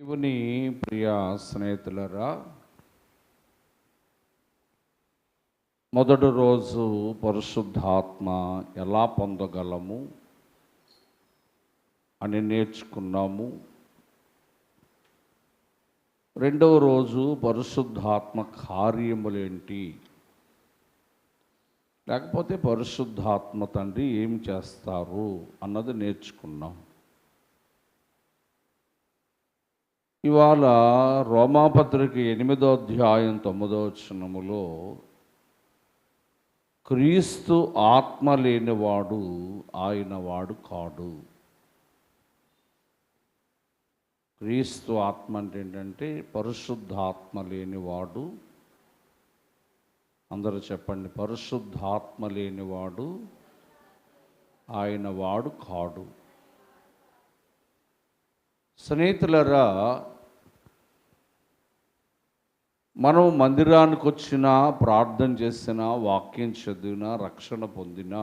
దేవుని ప్రియ స్నేహితులరా, మొదటి రోజు పరిశుద్ధాత్మ ఎలా పొందగలము అని నేర్చుకున్నాము. రెండవ రోజు పరిశుద్ధాత్మ కార్యములేంటి, లేకపోతే పరిశుద్ధాత్మ తండ్రి ఏం చేస్తారు అన్నది నేర్చుకున్నాం. ఇవాళ రోమాపత్రిక 8వ అధ్యాయం 9వ వచనములో క్రీస్తు ఆత్మ లేనివాడు ఆయన వాడు కాడు. క్రీస్తు ఆత్మ అంటే ఏంటంటే పరిశుద్ధాత్మ లేనివాడు. అందరూ చెప్పండి, పరిశుద్ధాత్మ లేనివాడు ఆయన వాడు కాడు. స్నేహితులరా, మనం మందిరానికి వచ్చినా, ప్రార్థన చేసినా, వాక్యం చదివినా, రక్షణ పొందినా,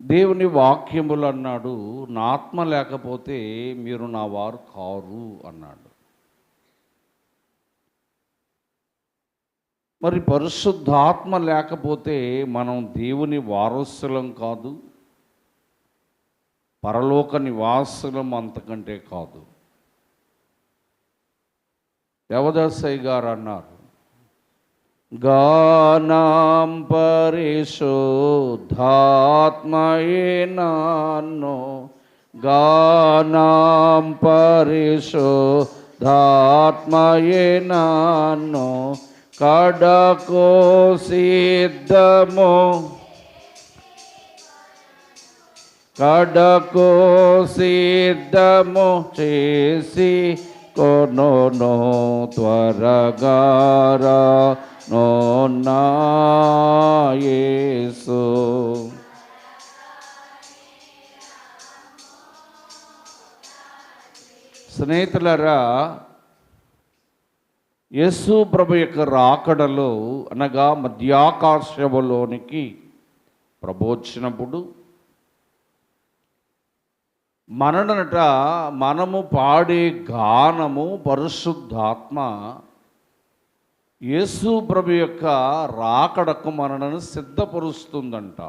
దేవుని వాక్యములు అన్నాడు, నా ఆత్మ లేకపోతే మీరు నా వారు కారు అన్నాడు. మరి పరిశుద్ధాత్మ లేకపోతే మనం దేవుని వారసులం కాదు, పరలోక నివాసులం అంతకంటే కాదు. దేవదాసయ్య గారు అన్నారు, గానాం పరిశుద్ధాత్మయే నన్ను, గానాం పరిశుద్ధాత్మయే నన్ను కడకో సిద్ధము, కడకో సిద్ధము చేసి కొనోనో త్వరగారా నోన్నా యేసు. స్నేహితులరా, యేసు ప్రభు యొక్క రాకడలో అనగా మధ్యాకాశములోనికి ప్రభు వచ్చినప్పుడు మనము పాడే గానము పరిశుద్ధాత్మ యేసు ప్రభు యొక్క రాకడకు మనలను సిద్ధపరుస్తుందంట.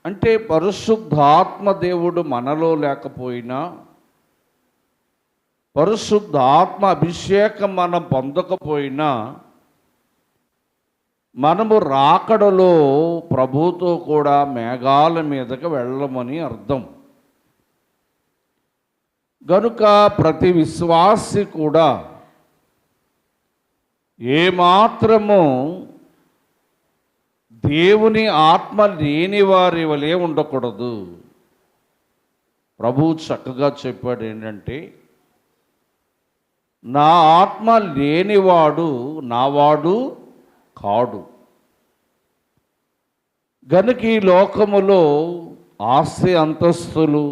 అంటే పరిశుద్ధాత్మ దేవుడు మనలో లేకపోయినా, పరిశుద్ధాత్మ అభిషేకం మనం పొందకపోయినా, మనము రాకడలో ప్రభుతో కూడా మేఘాల మీదకి వెళ్ళమని అర్థం. గనుక ప్రతి విశ్వాసి కూడా ఏమాత్రము దేవుని ఆత్మ లేని వారి వలె ఉండకూడదు. ప్రభువు చక్కగా చెప్పాడు ఏంటంటే, నా ఆత్మ లేనివాడు నావాడు కాడు. గనుక ఈ లోకములో ఆస్తి అంతస్తులు,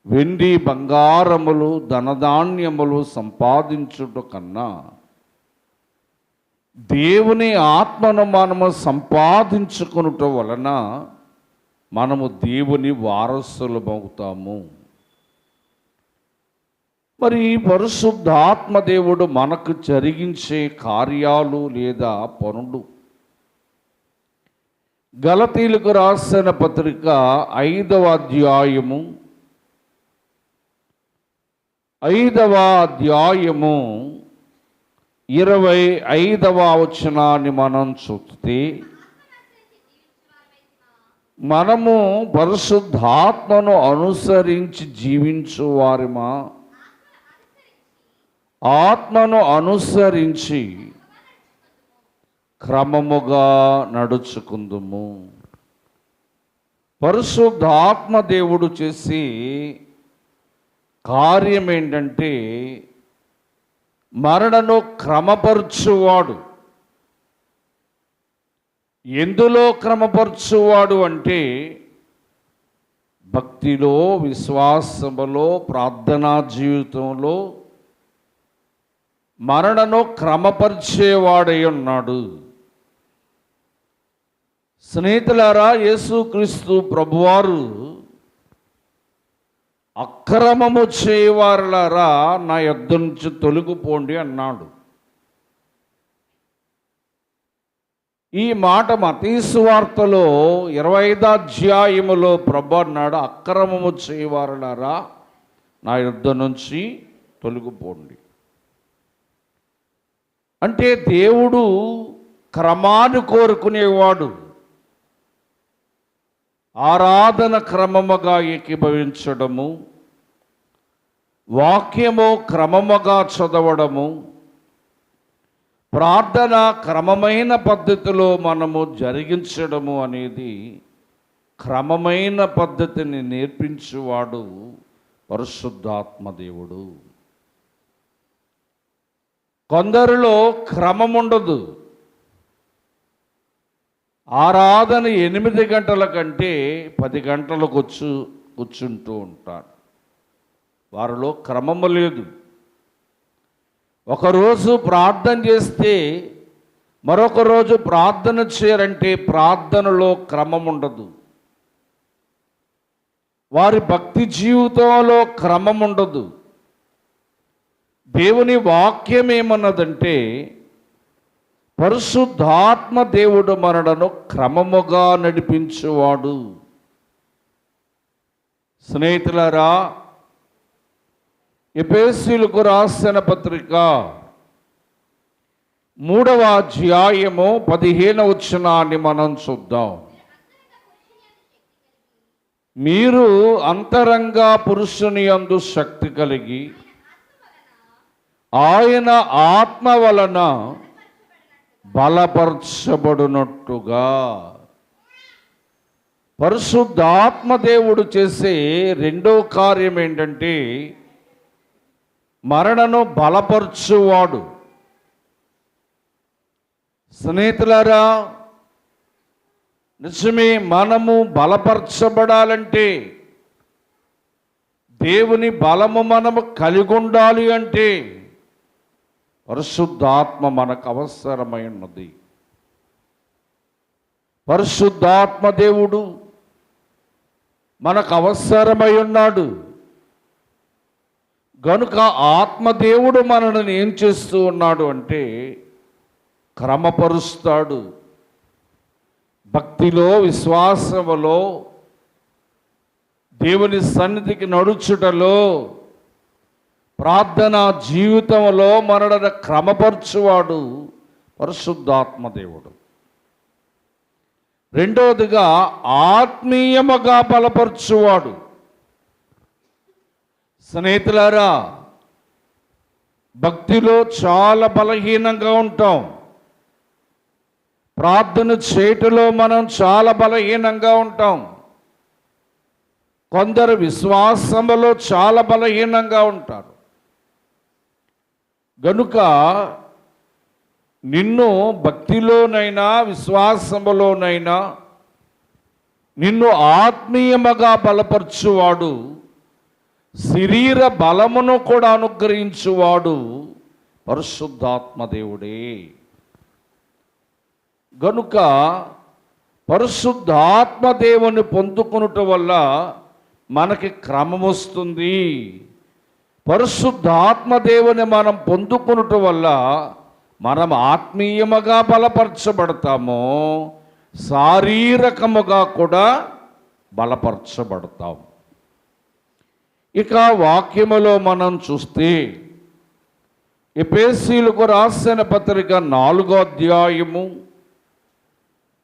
వెండి బంగారములు, ధనధాన్యములు సంపాదించుట కన్నా దేవుని ఆత్మను మనము సంపాదించుకునుట వలన మనము దేవుని వారసులమవుతాము. మరి పరిశుద్ధాత్మ దేవుడు మనకు జరిగించే కార్యాలు లేదా పనులు, గలతీయులకు రాసిన పత్రిక 5వ అధ్యాయము 25వ వచనాన్ని మనం చూస్తే, మనము పరిశుద్ధాత్మను అనుసరించి జీవించు వారిమా, ఆత్మను అనుసరించి క్రమముగా నడుచుకుందుము. పరిశుద్ధాత్మ దేవుడు చేసి కార్యం ఏంటంటే మనలను క్రమపరచువాడు. ఎందులో క్రమపరచువాడు అంటే భక్తిలో, విశ్వాసములో, ప్రార్థనా జీవితంలో మనలను క్రమపరిచేవాడై ఉన్నాడు. స్నేహితులారా, యేసుక్రీస్తు ప్రభువారు అక్రమము చేయవారులారా నా యొద్ద నుంచి తొలగిపోండి అన్నాడు. ఈ మాట మత్తయి సువార్తలో 25వ అధ్యాయములో ప్రభు అన్నాడు, అక్రమము చేయవారులారా నా యొద్ద నుంచి తొలగిపోండి. అంటే దేవుడు క్రమాన్ని కోరుకునేవాడు. ఆరాధన క్రమముగా ఏకీభవించడము, వాక్యము క్రమముగా చదవడము, ప్రార్థన క్రమమైన పద్ధతిలో మనము జరిగించడము అనేది క్రమమైన పద్ధతిని నేర్పించువాడు పరిశుద్ధాత్మ దేవుడు. కొందరిలో క్రమం ఉండదు. ఆరాధన 8 గంటల కంటే 10 గంటలకు కూర్చుంటూ ఉంటారు. వారిలో క్రమము లేదు. ఒకరోజు ప్రార్థన చేస్తే మరొక రోజు ప్రార్థన చేయరంటే ప్రార్థనలో క్రమం ఉండదు. వారి భక్తి జీవితంలో క్రమం ఉండదు. దేవుని వాక్యం ఏమన్నదంటే పరిశుద్ధాత్మ దేవుడు మనలను క్రమముగా నడిపించువాడు. స్నేహితులారా, ఎఫెసీయులకు రాసిన పత్రిక 3వ అధ్యాయము 15వ వచనాన్ని మనం చూద్దాం. మీరు అంతరంగ పురుషుని యందు శక్తి కలిగి ఆయన ఆత్మ వలన బలపరచబడినట్టుగా. పరిశుద్ధాత్మ దేవుడు చేసే రెండో కార్యం ఏంటంటే మనలను బలపరచువాడు. స్నేహితులారా, నిజమే, మనము బలపరచబడాలంటే, దేవుని బలము మనము కలిగి ఉండాలి అంటే పరిశుద్ధాత్మ మనకు అవసరమై ఉన్నది. పరిశుద్ధాత్మ దేవుడు మనకు అవసరమై ఉన్నాడు. గనుక ఆత్మదేవుడు మనల్ని ఏం చేస్తూ ఉన్నాడు అంటే క్రమపరుస్తాడు. భక్తిలో, విశ్వాసములో, దేవుని సన్నిధికి నడుచుటలో, ప్రార్థనా జీవితంలో మనల్ని క్రమపరచువాడు పరిశుద్ధాత్మ దేవుడు. రెండవదిగా ఆత్మీయముగా బలపరచువాడు. స్నేహితులారా, భక్తిలో చాలా బలహీనంగా ఉంటాం. ప్రార్థన చేయటంలో మనం చాలా బలహీనంగా ఉంటాం. కొందరు విశ్వాసములో చాలా బలహీనంగా ఉంటారు. గనుక నిన్ను భక్తిలోనైనా విశ్వాసములోనైనా నిన్ను ఆత్మీయముగా బలపరచువాడు, శరీర బలమును కూడా అనుగ్రహించువాడు పరిశుద్ధాత్మ దేవుడే. గనుక పరిశుద్ధాత్మ దేవుని పొందుకొనుట వల్ల మనకి క్రమం వస్తుంది. పరిశుద్ధాత్మ దేవుని మనం పొందుకొనుట వల్ల మనం ఆత్మీయముగా బలపరచబడతాము, శారీరకముగా కూడా బలపరచబడతాం. ఇక వాక్యములో మనం చూస్తే ఎఫెసీయులకు రాసిన పత్రిక 4వ అధ్యాయము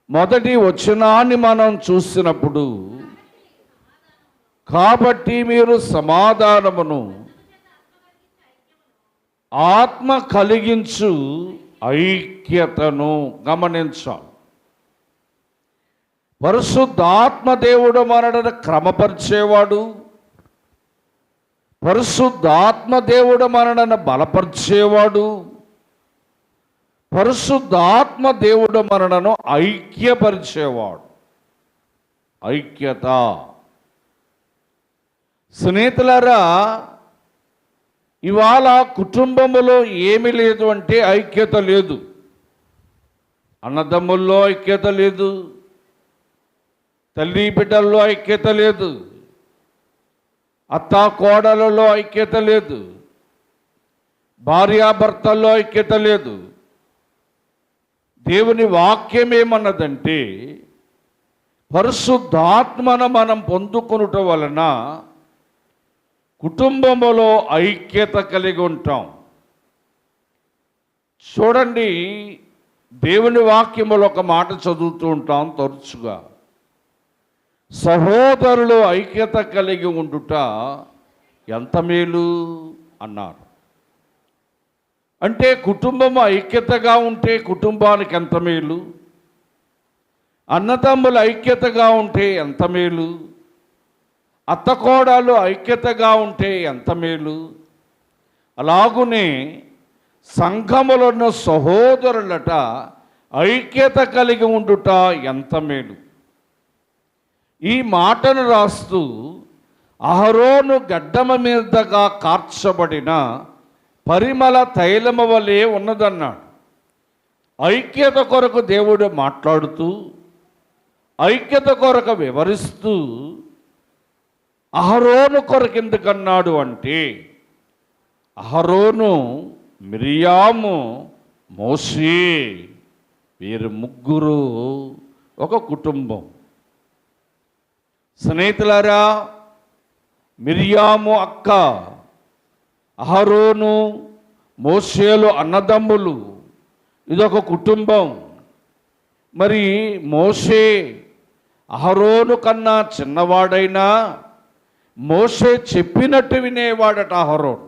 1వ వచనాన్ని మనం చూసినప్పుడు, కాబట్టి మీరు సమాధానమును ఆత్మ కలిగించు ఐక్యతను గమనించాలి. పరిశుద్ధాత్మ దేవుడు మనల్ని క్రమపరిచేవాడు. పరిశుద్ధాత్మ దేవుడు మనల్ని బలపరిచేవాడు. పరిశుద్ధాత్మ దేవుడు మనలను ఐక్యపరిచేవాడు. ఐక్యత. స్నేహితులారా, ఇవాళ కుటుంబములో ఏమీ లేదు అంటే ఐక్యత లేదు. అన్నదమ్ముల్లో ఐక్యత లేదు, తల్లి బిడ్డల్లో ఐక్యత లేదు, అత్తా కోడలలో ఐక్యత లేదు, భార్యాభర్తల్లో ఐక్యత లేదు. దేవుని వాక్యం ఏమన్నదంటే, పరిశుద్ధాత్మను మనం పొందుకొనుట వలన కుటుంబంలో ఐక్యత కలిగి ఉంటాం. చూడండి, దేవుని వాక్యములో ఒక మాట చదువుతూ ఉంటాం తరచుగా, సహోదరులు ఐక్యత కలిగి ఉండుట ఎంత మేలు అన్నారు. అంటే కుటుంబం ఐక్యతగా ఉంటే కుటుంబానికి ఎంత మేలు, అన్నదమ్ములు ఐక్యతగా ఉంటే ఎంత మేలు, అత్తకోడలు ఐక్యతగా ఉంటే ఎంత మేలు. అలాగునే సంఘములో ఉన్న సహోదరులట ఐక్యత కలిగి ఉండుట ఎంత మేలు. ఈ మాటను రాస్తూ అహరోను గడ్డమ మీదగా కార్చబడిన పరిమళ తైలము వలె ఉన్నదన్నాడు. ఐక్యత కొరకు దేవుడు మాట్లాడుతూ, ఐక్యత కొరకు వివరిస్తూ, అహరోను కొరకు ఎందుకన్నాడు అంటే, అహరోను, మిరియాము, మోషే వీరు ముగ్గురు ఒక కుటుంబం. స్నేహితులారా, మిరియాము అక్క, అహరోను, మోషేలు అన్నదమ్ములు, ఇదొక కుటుంబం. మరి మోషే అహరోను కన్నా చిన్నవాడైనా మోషే చెప్పినట్టు వినేవాడట అహరోను.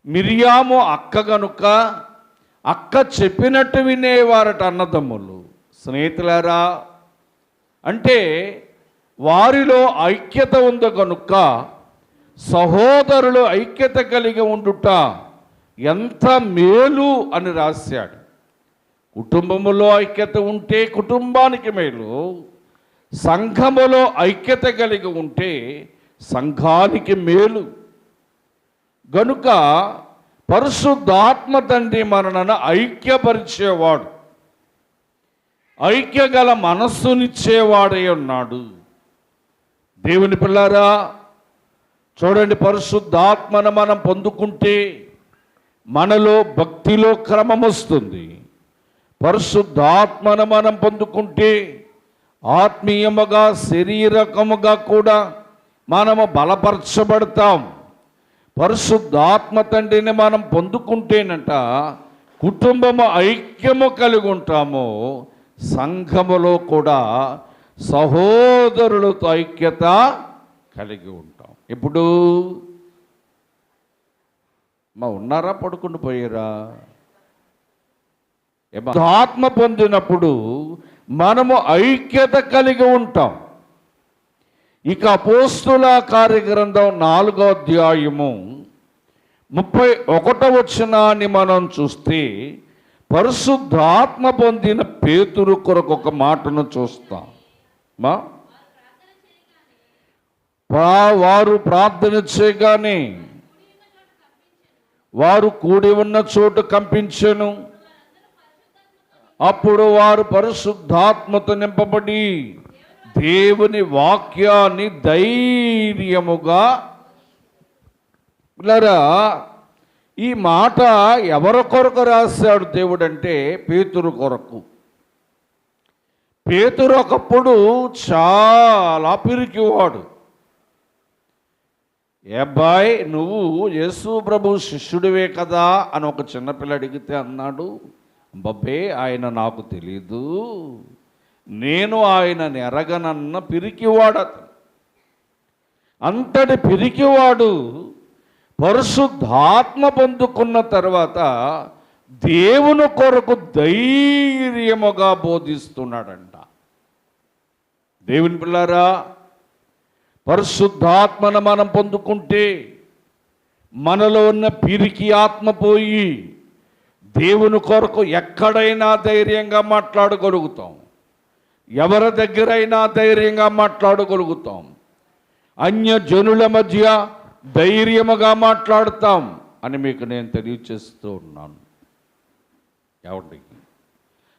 మిరియాము అక్క గనుక అక్క చెప్పినట్టు వినేవారట అన్నదమ్ములు. స్నేహితులారా, అంటే వారిలో ఐక్యత ఉంది కనుక సహోదరులు ఐక్యత కలిగి ఉండుట ఎంత మేలు అని రాశాడు. కుటుంబములో ఐక్యత ఉంటే కుటుంబానికి మేలు, సంఘములో ఐక్యత కలిగి ఉంటే సంఘానికి మేలు. గనుక పరిశుద్ధాత్మ తండ్రి మనలను ఐక్యపరిచేవాడు, ఐక్య గల మనస్సునిచ్చేవాడై ఉన్నాడు. దేవుని పిల్లారా, చూడండి, పరిశుద్ధాత్మను మనం పొందుకుంటే మనలో భక్తిలో క్రమం వస్తుంది. పరిశుద్ధాత్మను మనం పొందుకుంటే ఆత్మీయముగా శరీరకముగా కూడా మనము బలపరచబడతాం. పరిశుద్ధాత్మ తండ్రిని మనం పొందుకుంటేనంట కుటుంబము ఐక్యము కలిగి ఉంటాము, సంఘములో కూడా సహోదరులతో ఐక్యత కలిగి ఉంటాం. ఇప్పుడు ఉన్నారా, పడుకుని పోయారా? ఆత్మ పొందినప్పుడు మనము ఐక్యత కలిగి ఉంటాం. ఇక అపోస్తుల కార్యగ్రంథం 4వ అధ్యాయము 31వ వచనాన్ని మనం చూస్తే పరిశుద్ధాత్మ పొందిన పేతురు కొరకు ఒక మాటను చూస్తాం. వారు ప్రార్థన చేయగానే వారు కూడి ఉన్న చోటు కంపించెను. అప్పుడు వారు పరిశుద్ధాత్మతో నింపబడి దేవుని వాక్యాన్ని ధైర్యముగా. ఈ మాట ఎవరి కొరకు రాశాడు దేవుడు అంటే పేతురు కొరకు. పేతురు ఒకప్పుడు చాలా పిరికివాడు. అబ్బాయి, నువ్వు యేసు ప్రభు శిష్యుడివే కదా అని ఒక చిన్నపిల్ల అడిగితే అన్నాడు, బబ్బే ఆయన నాకు తెలీదు, నేను ఆయనని ఎరగనన్న పిరికివాడు అతను. అంతటి పిరికివాడు పరిశుద్ధాత్మ పొందుకున్న తర్వాత దేవుని కొరకు ధైర్యముగా బోధిస్తున్నాడంట. దేవుని పిల్లారా, పరిశుద్ధాత్మను మనం పొందుకుంటే మనలో ఉన్న పిరికి ఆత్మ పోయి దేవుని కొరకు ఎక్కడైనా ధైర్యంగా మాట్లాడగలుగుతాం, ఎవరి దగ్గరైనా ధైర్యంగా మాట్లాడగలుగుతాం, అన్యజనుల మధ్య ధైర్యముగా మాట్లాడతాం అని మీకు నేను తెలియచేస్తూ ఉన్నాను. ఏమండి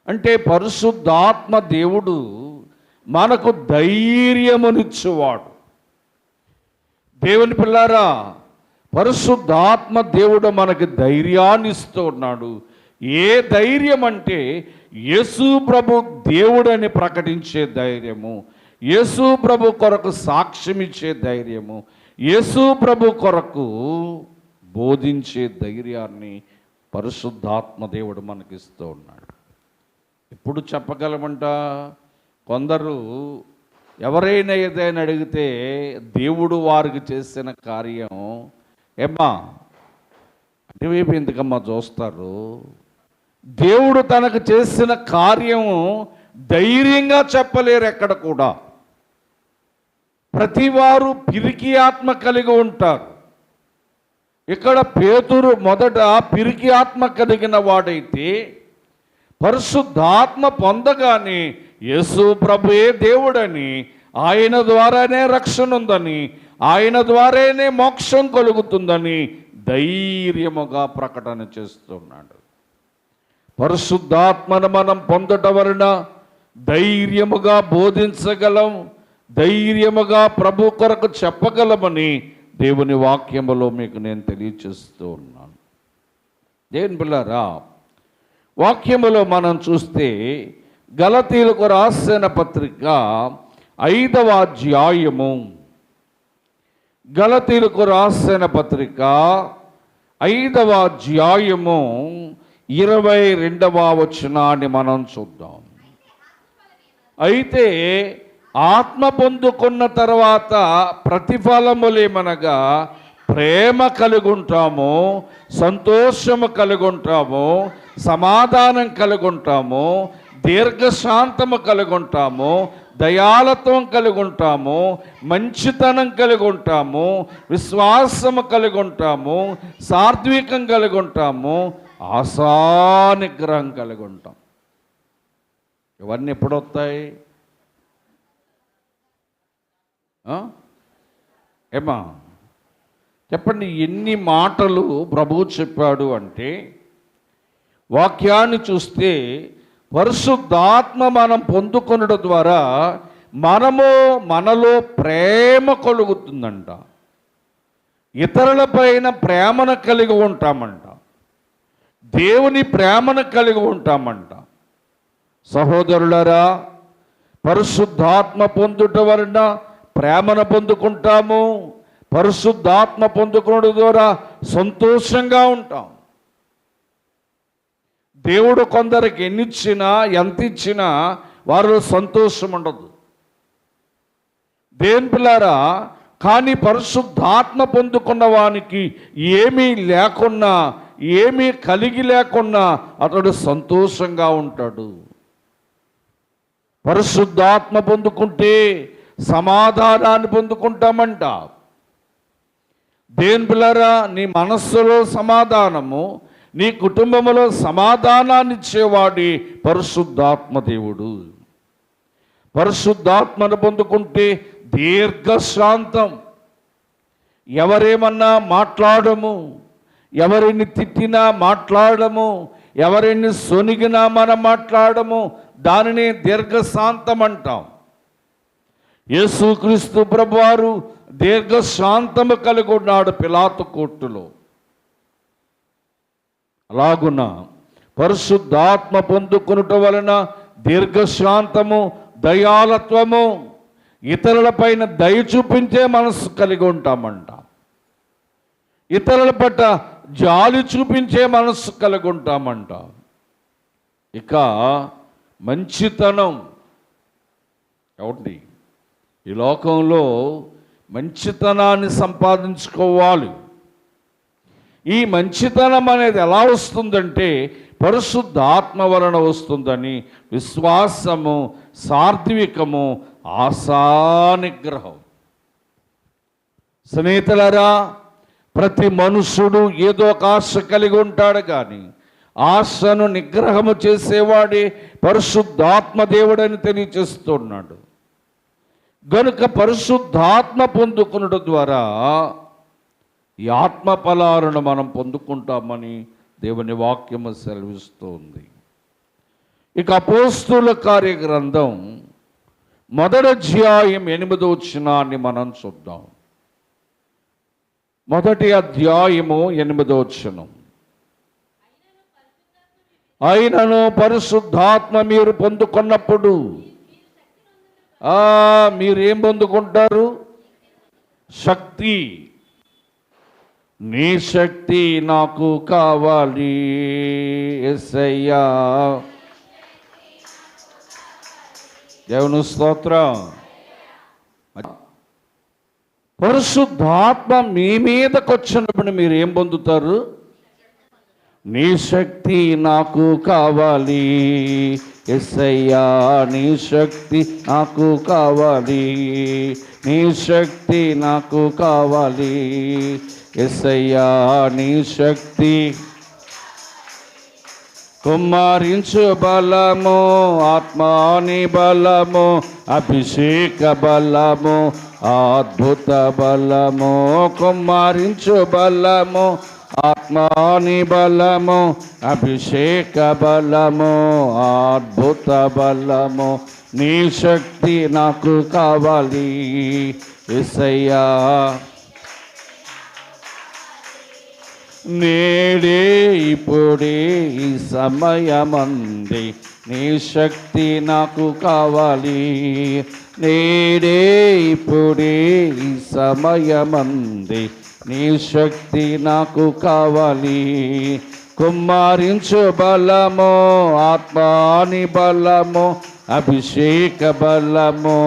అంటే పరిశుద్ధాత్మ దేవుడు మనకు ధైర్యమునిచ్చేవాడు. దేవుని పిల్లారా, పరిశుద్ధాత్మ దేవుడు మనకి ధైర్యాన్ని ఇస్తూ ఉన్నాడు. ఏ ధైర్యం అంటే యేసు ప్రభు దేవుడని ప్రకటించే ధైర్యము, యేసు ప్రభు కొరకు సాక్ష్యం ఇచ్చే ధైర్యము, యేసు ప్రభు కొరకు బోధించే ధైర్యాన్ని పరిశుద్ధాత్మ దేవుడు మనకిస్తూ ఉన్నాడు. ఎప్పుడు చెప్పగలమంట? కొందరు ఎవరైనా ఏదైనా అడిగితే దేవుడు వారికి చేసిన కార్యం ఏమ్మా అటువైపు ఎందుకమ్మా చూస్తారు? దేవుడు తనకు చేసిన కార్యము ధైర్యంగా చెప్పలేరు ఎక్కడ కూడా. ప్రతివారు పిరికి ఆత్మ కలిగి ఉంటారు. ఇక్కడ పేతురు మొదట పిరికి ఆత్మ కలిగిన వాడైతే పరిశుద్ధాత్మ పొందగానే యేసు ప్రభుయే దేవుడని, ఆయన ద్వారానే రక్షణ ఉందని, ఆయన ద్వారానే మోక్షం కలుగుతుందని ధైర్యముగా ప్రకటన చేస్తున్నాడు. పరిశుద్ధాత్మను మనం పొందటం వలన ధైర్యముగా బోధించగలం, ధైర్యముగా ప్రభు కొరకు చెప్పగలమని దేవుని వాక్యములో మీకు నేను తెలియచేస్తూ ఉన్నాను. దేవుని పిల్లారా, వాక్యములో మనం చూస్తే గలతీయులకు రాసిన పత్రిక 5వ అధ్యాయము, గలతీయులకు రాసిన పత్రిక 5వ అధ్యాయము 22వ వచనాన్ని మనం చూద్దాం. అయితే ఆత్మ పొందుకున్న తర్వాత ప్రతిఫలములేమనగా ప్రేమ కలిగి ఉంటాము, సంతోషము కలిగి ఉంటాము, సమాధానం కలిగి ఉంటాము, దీర్ఘశాంతము కలిగి ఉంటాము, దయాళత్వం కలిగి ఉంటాము, మంచితనం కలిగి ఉంటాము, విశ్వాసము కలిగి ఉంటాము, సాత్వికం కలిగి ఉంటాము, ఆశానిగ్రహం కలిగి ఉంటాం. ఇవన్నీ ఎప్పుడు వస్తాయి? ఏమా చెప్పండి. ఎన్ని మాటలు ప్రభువు చెప్పాడు అంటే, వాక్యాన్ని చూస్తే పరిశుద్ధాత్మ మనం పొందుకొనడం ద్వారా మనలో ప్రేమ కలుగుతుందంట. ఇతరులపైన ప్రేమను కలిగి ఉంటామంట. దేవుని ప్రేమను కలిగి ఉంటామంట. సహోదరులారా, పరిశుద్ధాత్మ పొందుట వలన ప్రేమను పొందుకుంటాము. పరిశుద్ధాత్మ పొందుకోవడం ద్వారా సంతోషంగా ఉంటాం. దేవుడు కొందరికి ఎన్నిచ్చినా ఎంత ఇచ్చినా వారిలో సంతోషం ఉండదు. దేవుని పిల్లారా, కానీ పరిశుద్ధాత్మ పొందుకున్న వానికి ఏమీ లేకున్నా, ఏమీ కలిగి లేకున్నా అతడు సంతోషంగా ఉంటాడు. పరిశుద్ధాత్మ పొందుకుంటే సమాధానాన్ని పొందుకుంటామంట. దేవుని పిల్లారా, నీ మనస్సులో సమాధానము, నీ కుటుంబంలో సమాధానాన్ని ఇచ్చేవాడి పరిశుద్ధాత్మ దేవుడు. పరిశుద్ధాత్మను పొందుకుంటే దీర్ఘశాంతం. ఎవరేమన్నా మాట్లాడము, ఎవరిని తిట్టినా మాట్లాడము, ఎవరిని సొనిగినా మనం మాట్లాడము, దానిని దీర్ఘశాంతం అంటాం. యేసుక్రీస్తు ప్రభువారు దీర్ఘశాంతము కలిగి ఉన్నాడు పిలాతు కోర్టులో. అలాగున పరిశుద్ధాత్మ పొందుకొనుట వలన దీర్ఘశాంతము, దయాళత్వము, ఇతరులపైన దయ చూపించే మనసు కలిగి ఉంటామంట. ఇతరుల పట్ల జాలి చూపించే మనసు కలిగి ఉంటామంట. ఇక మంచితనం. ఏమండి, ఈ లోకంలో మంచితనాన్ని సంపాదించుకోవాలి. ఈ మంచితనం అనేది ఎలా వస్తుందంటే పరిశుద్ధాత్మ వలన వస్తుందని విశ్వాసము, సాత్వికము, ఆశానిగ్రహం. స్నేహితులారా, ప్రతి మనుషుడు ఏదో ఒక ఆశ కలిగి ఉంటాడు, కానీ ఆశను నిగ్రహము చేసేవాడే పరిశుద్ధాత్మ దేవుడని తెలియచేస్తున్నాడు. గనుక పరిశుద్ధాత్మ పొందుకునడం ద్వారా ఈ ఆత్మ ఫలాలను మనం పొందుకుంటామని దేవుని వాక్యము సెలవిస్తుంది. ఇక అపోస్తుల కార్య గ్రంథం 1వ అధ్యాయం 8వ వచనాన్ని మనం చూద్దాం. మొదటి అధ్యాయము 8వ వచనం. అయినను పరిశుద్ధాత్మ మీరు పొందుకున్నప్పుడు మీరేం పొందుకుంటారు? శక్తి. నీ శక్తి నాకు కావాలి యేసయ్యా. దేవుని స్తోత్రం. పరిశుద్ధాత్మ మీ మీదకి వచ్చినప్పుడు మీరు ఏం పొందుతారు? నీ శక్తి నాకు కావాలి యేసయ్యా, నీ శక్తి నాకు కావాలి, నీ శక్తి నాకు కావాలి యేసయ్యా, నీ శక్తి. కుమ్మరించు బలము, ఆత్మాని బలము, అభిషేక బలము, అద్భుత బలము. కుమ్మరించు బలము, ఆత్మాని బలము, అభిషేక బలము, అద్భుత బలము. నీ శక్తి నాకు కావాలి యేసయ్యా. నేడే ఇప్పుడే ఈ సమయమంది నీ శక్తి నాకు కావాలి. నేడే ఇప్పుడే ఈ సమయమంది నీ శక్తి నాకు కావాలి. కుమ్మరించు బలము, ఆత్మాని బలము, అభిషేక బలము,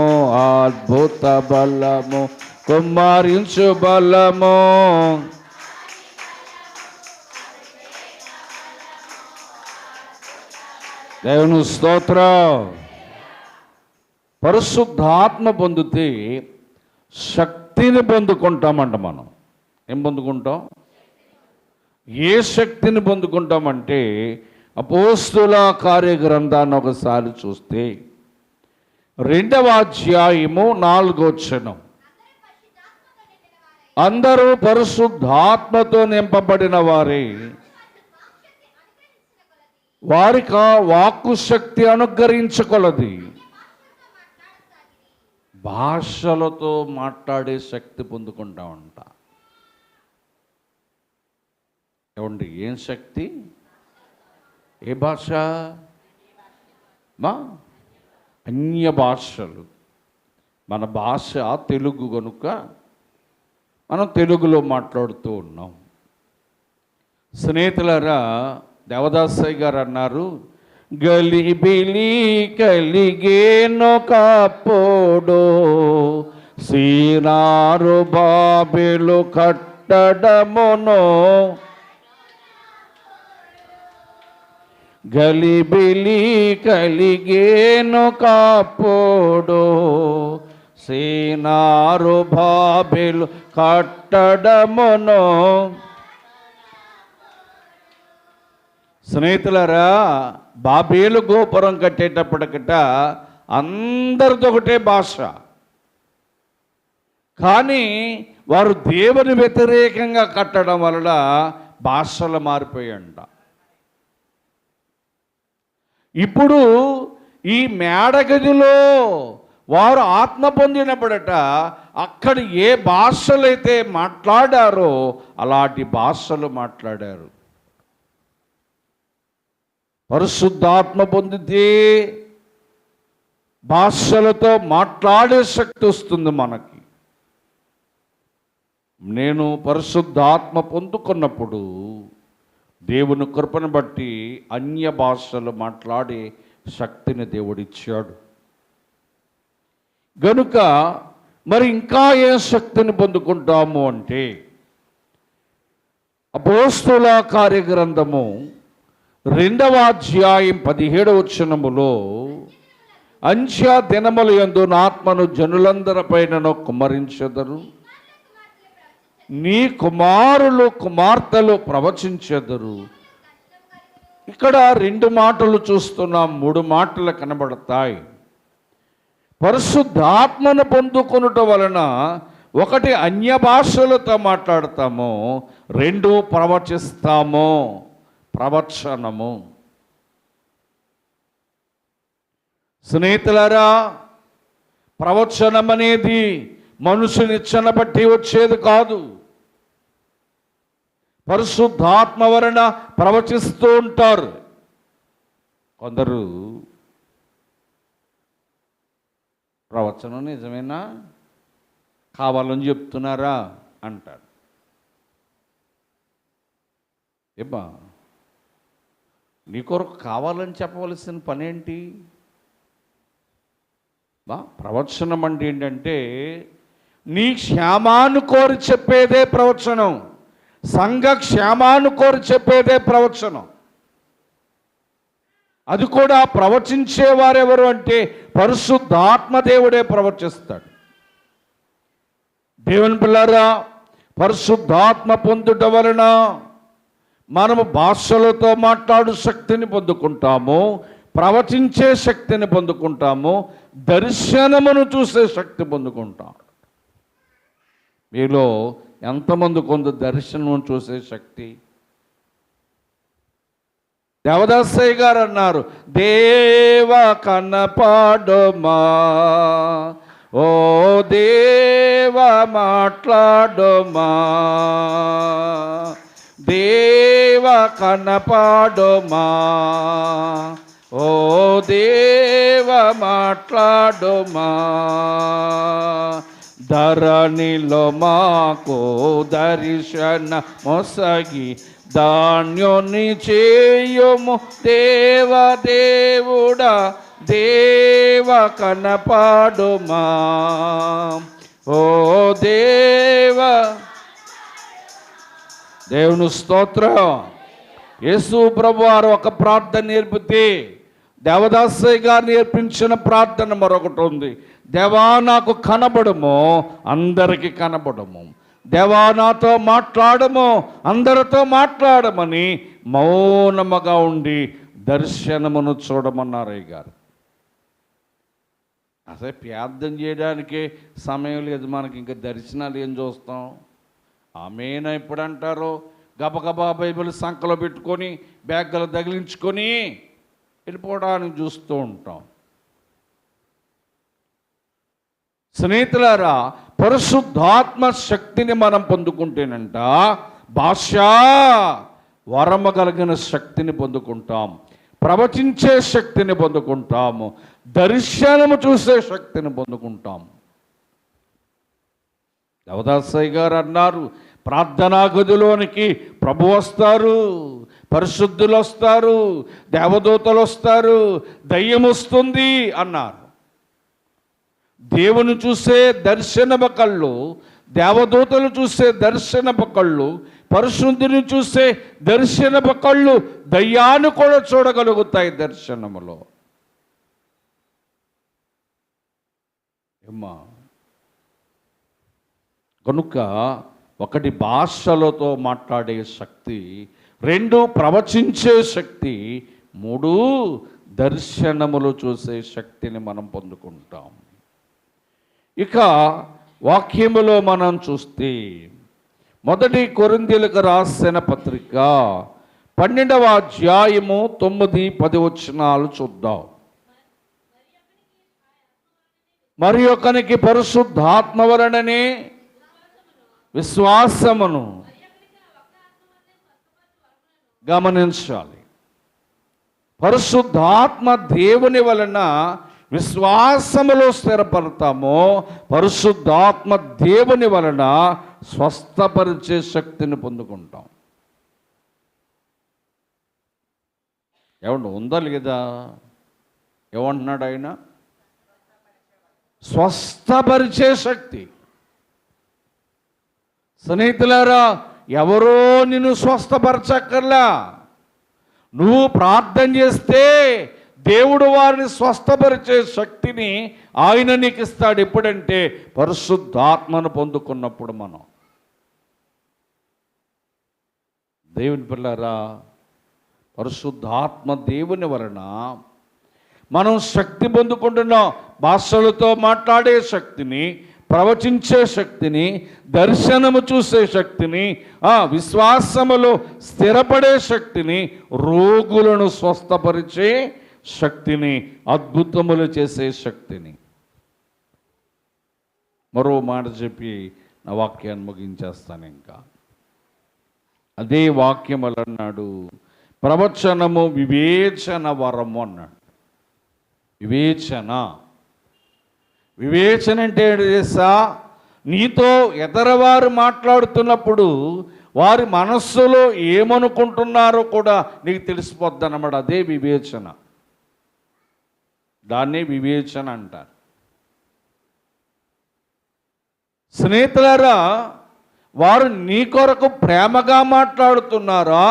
అద్భుత బలము. కుమ్మరించు బలము. దేవుని స్తోత్రం. పరిశుద్ధాత్మ పొందితే శక్తిని పొందుకుంటామంట. మనం ఏం పొందుకుంటాం? ఏ శక్తిని పొందుకుంటామంటే అపోస్తుల కార్యగ్రంథాన్ని ఒకసారి చూస్తే 2వ అధ్యాయము 4వ వచనం. అందరూ పరిశుద్ధాత్మతో నింపబడిన వారే వారికి వాక్కు శక్తి అనుగ్రహించకొలది. భాషలతో మాట్లాడే శక్తి పొందుకుంటామంట. ఏమండి, ఏం శక్తి? ఏ భాష? అన్య భాషలు. మన భాష తెలుగు కనుక మనం తెలుగులో మాట్లాడుతూ ఉన్నాం. స్నేహితులారా, దేవదాసయ్య గారు అన్నారు, గలిబిలి కలిగేనొకప్పుడు సీనారు బాబెలు కట్టడమును. గలిబిలి కలిగేనొకప్పుడు సీనారు బాబెలు కట్టడమును. స్నేహితులారా, బాబేలు గోపురం కట్టేటప్పటికట అందరితో ఒకటే భాష. కానీ వారు దేవుని వ్యతిరేకంగా కట్టడం వలన భాషలు మారిపోయాయంట. ఇప్పుడు ఈ మేడగదిలో వారు ఆత్మ పొందినప్పుడట అక్కడ ఏ భాషలైతే మాట్లాడారో అలాంటి భాషలు మాట్లాడారు. పరిశుద్ధాత్మ పొందితే భాషలతో మాట్లాడే శక్తి వస్తుంది మనకి. నేను పరిశుద్ధాత్మ పొందుకున్నప్పుడు దేవుని కృపను బట్టి అన్య భాషలు మాట్లాడే శక్తిని దేవుడిచ్చాడు. గనుక మరి ఇంకా ఏ శక్తిని పొందుకుంటాము అంటే అపోస్తుల కార్యగ్రంథము 2వ అధ్యాయం 17వ వచనములో అంత్య దినముల యందు నా ఆత్మను జనులందరిపైనను కుమ్మరించెదరు, నీ కుమారులు కుమార్తెలు ప్రవచించెదరు. ఇక్కడ 2 మాటలు చూస్తున్నాం, 3 మాటలు కనబడతాయి. పరిశుద్ధాత్మను పొందుకొనుట వలన 1 అన్య భాషలతో మాట్లాడతాము, 2 ప్రవచిస్తాము, ప్రవచనము. స్నేహితులారా, ప్రవచనం అనేది మనుషుని ఇచ్చన బట్టి వచ్చేది కాదు. పరిశుద్ధాత్మ వలన ప్రవచిస్తూ ఉంటారు. కొందరు ప్రవచనం నిజమేనా, కావాలని చెప్తున్నారా అంటారు. ఏమ్మా, నీ కొరకు కావాలని చెప్పవలసిన పనేంటి? ప్రవచనం అంటే ఏంటంటే నీ క్షేమాన్ని కోరి చెప్పేదే ప్రవచనం. సంఘ క్షేమాన్ని కోరి చెప్పేదే ప్రవచనం. అది కూడా ప్రవచించేవారెవరు అంటే పరిశుద్ధాత్మ దేవుడే ప్రవచిస్తాడు. దేవుని పిల్లారా, పరిశుద్ధాత్మ పొందుట వలన మనము భాషలతో మాట్లాడు శక్తిని పొందుకుంటాము, ప్రవచించే శక్తిని పొందుకుంటాము, దర్శనమును చూసే శక్తి పొందుకుంటాం. మీలో ఎంతమంది కొంత దర్శనం చూసే శక్తి? దేవదాసయ్య గారు అన్నారు, దేవ కనపాడుమా, ఓ దేవ మాట్లాడుమా, దేవ కనపాడుమా, ఓ దేవ మాట్లాడుమా, ధరణిలో మాకు దర్శన మొసగి ధాన్యోని చేయుము దేవదేవుడా, దేవ కనపాడుమా, ఓ దేవ. దేవుని స్తోత్రం. యేసు ప్రభు వారు ఒక ప్రార్థన నేర్పితే దేవదాసయ్య గారు నేర్పించిన ప్రార్థన మరొకటి ఉంది. దేవా నాకు కనబడము, అందరికీ కనబడము. దేవా నాతో మాట్లాడము, అందరితో మాట్లాడమని మౌనముగా ఉండి దర్శనమును చూడమన్నారు అయ్య గారు. అసలు ప్రార్థన చేయడానికి సమయం లేదు మనకి, ఇంకా దర్శనాలు ఏం చూస్తాం? ఆమేన ఎప్పుడు అంటారో గబగబా బైబిల్ సంకలో పెట్టుకొని బ్యాగ్లు తగిలించుకొని వెళ్ళిపోవడానికి చూస్తూ ఉంటాం. స్నేహితులారా, పరిశుద్ధాత్మ శక్తిని మనం పొందుకుంటేనంట భాషా వరమ కలిగిన శక్తిని పొందుకుంటాం, ప్రవచించే శక్తిని పొందుకుంటాము, దర్శనము చూసే శక్తిని పొందుకుంటాం. దేవదాసయ్య గారు అన్నారు, ప్రార్థనా గదిలోనికి ప్రభు వస్తారు, పరిశుద్ధులు వస్తారు, దేవదూతలు వస్తారు, దయ్యం వస్తుంది అన్నారు. దేవుని చూసే దర్శనపు కళ్ళు, దేవదూతలు చూసే దర్శనపు కళ్ళు, పరిశుద్ధుని చూసే దర్శనపు కళ్ళు దయ్యాన్ని కూడా చూడగలుగుతాయి దర్శనములో. ఏమ్మా, కనుక ఒకటి భాషలతో మాట్లాడే శక్తి, రెండు ప్రవచించే శక్తి, మూడు దర్శనములు చూసే శక్తిని మనం పొందుకుంటాం. ఇక వాక్యములో మనం చూస్తే 1 కొరింథీయులకు రాసిన పత్రిక 12వ అధ్యాయము 9, 10 వచనాలు చూద్దాం. మరి ఒకనికి పరిశుద్ధాత్మ వలననే విశ్వాసమును, గమనించాలి, పరిశుద్ధాత్మ దేవుని వలన విశ్వాసములో స్థిరపడతామో, పరిశుద్ధాత్మ దేవుని వలన స్వస్థపరిచే శక్తిని పొందుకుంటాం. ఏమండి, ఉందా లేదా? ఏమంటున్నాడు ఆయన? స్వస్థపరిచే శక్తి. స్నేహితులారా, ఎవరో నిన్ను స్వస్థపరచక్కర్లా. నువ్వు ప్రార్థన చేస్తే దేవుడు వారిని స్వస్థపరిచే శక్తిని ఆయన నీకు ఇస్తాడు. ఎప్పుడంటే పరిశుద్ధాత్మను పొందుకున్నప్పుడు. మనం దేవుని పిల్లరా, పరిశుద్ధాత్మ దేవుని వలన మనం శక్తి పొందుకుంటున్నాం. భాషలతో మాట్లాడే శక్తిని, ప్రవచించే శక్తిని, దర్శనము చూసే శక్తిని, విశ్వాసములో స్థిరపడే శక్తిని, రోగులను స్వస్థపరిచే శక్తిని, అద్భుతములు చేసే శక్తిని. మరో మాట చెప్పి నా వాక్యాన్ని ముగించేస్తాను. ఇంకా అదే వాక్యములు అన్నాడు, ప్రవచనము వివేచన వరము అన్నాడు. వివేచన అంటే ఏంటి తెలుసా? నీతో ఎదరవారు మాట్లాడుతున్నప్పుడు వారి మనస్సులో ఏమనుకుంటున్నారో కూడా నీకు తెలిసిపోద్ది అన్నమాట. అదే వివేచన. దాన్నే వివేచన అంటారు. స్నేహితులారా, వారు నీ కొరకు ప్రేమగా మాట్లాడుతున్నారా,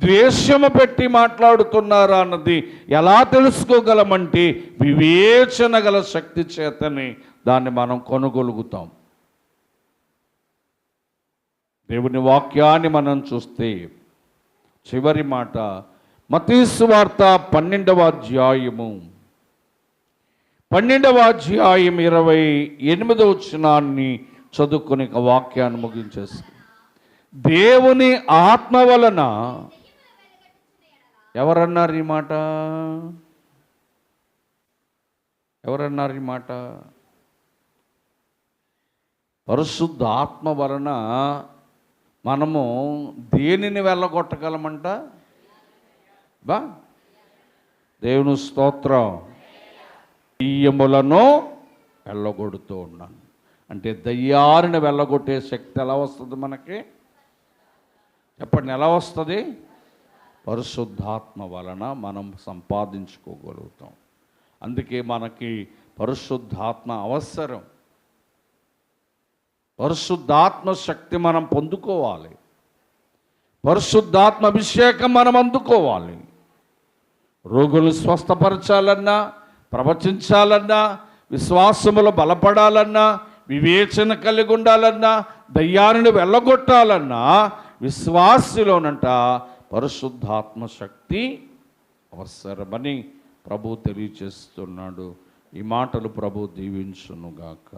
ద్వేషము పెట్టి మాట్లాడుతున్నారా అన్నది ఎలా తెలుసుకోగలమంటే వివేచన గల శక్తి చేతనే దాన్ని మనం కొనగలుగుతాం. దేవుని వాక్యాన్ని మనం చూస్తే చివరి మాట మత్తయి సువార్త 12వ అధ్యాయము 28వ వచనాన్ని చదువుకుని వాక్యాన్ని ముగించేసి, దేవుని ఆత్మ వలన ఎవరన్నారు ఈ మాట? పరిశుద్ధ ఆత్మ వలన మనము దేనిని వెళ్ళగొట్టగలమంట? దేవుని స్తోత్రం. దయ్యములను వెళ్ళగొడుతూ ఉన్నాను అంటే దయ్యాలను వెళ్ళగొట్టే శక్తి ఎలా వస్తుంది మనకి? చెప్పండి, ఎలా వస్తుంది? పరిశుద్ధాత్మ వలన మనం సంపాదించుకోగలుగుతాం. అందుకే మనకి పరిశుద్ధాత్మ అవసరం. పరిశుద్ధాత్మ శక్తి మనం పొందుకోవాలి. పరిశుద్ధాత్మ అభిషేకం మనం అందుకోవాలి. రోగులు స్వస్థపరచాలన్నా, ప్రవచించాలన్నా, విశ్వాసములో బలపడాలన్నా, వివేచన కలిగి ఉండాలన్నా, దయ్యాన్ని వెళ్ళగొట్టాలన్నా విశ్వాసిలోనంట పరిశుద్ధాత్మ శక్తి అవసరమని ప్రభు తెలియచేస్తున్నాడు. ఈ మాటలు ప్రభు దీవించునుగాక.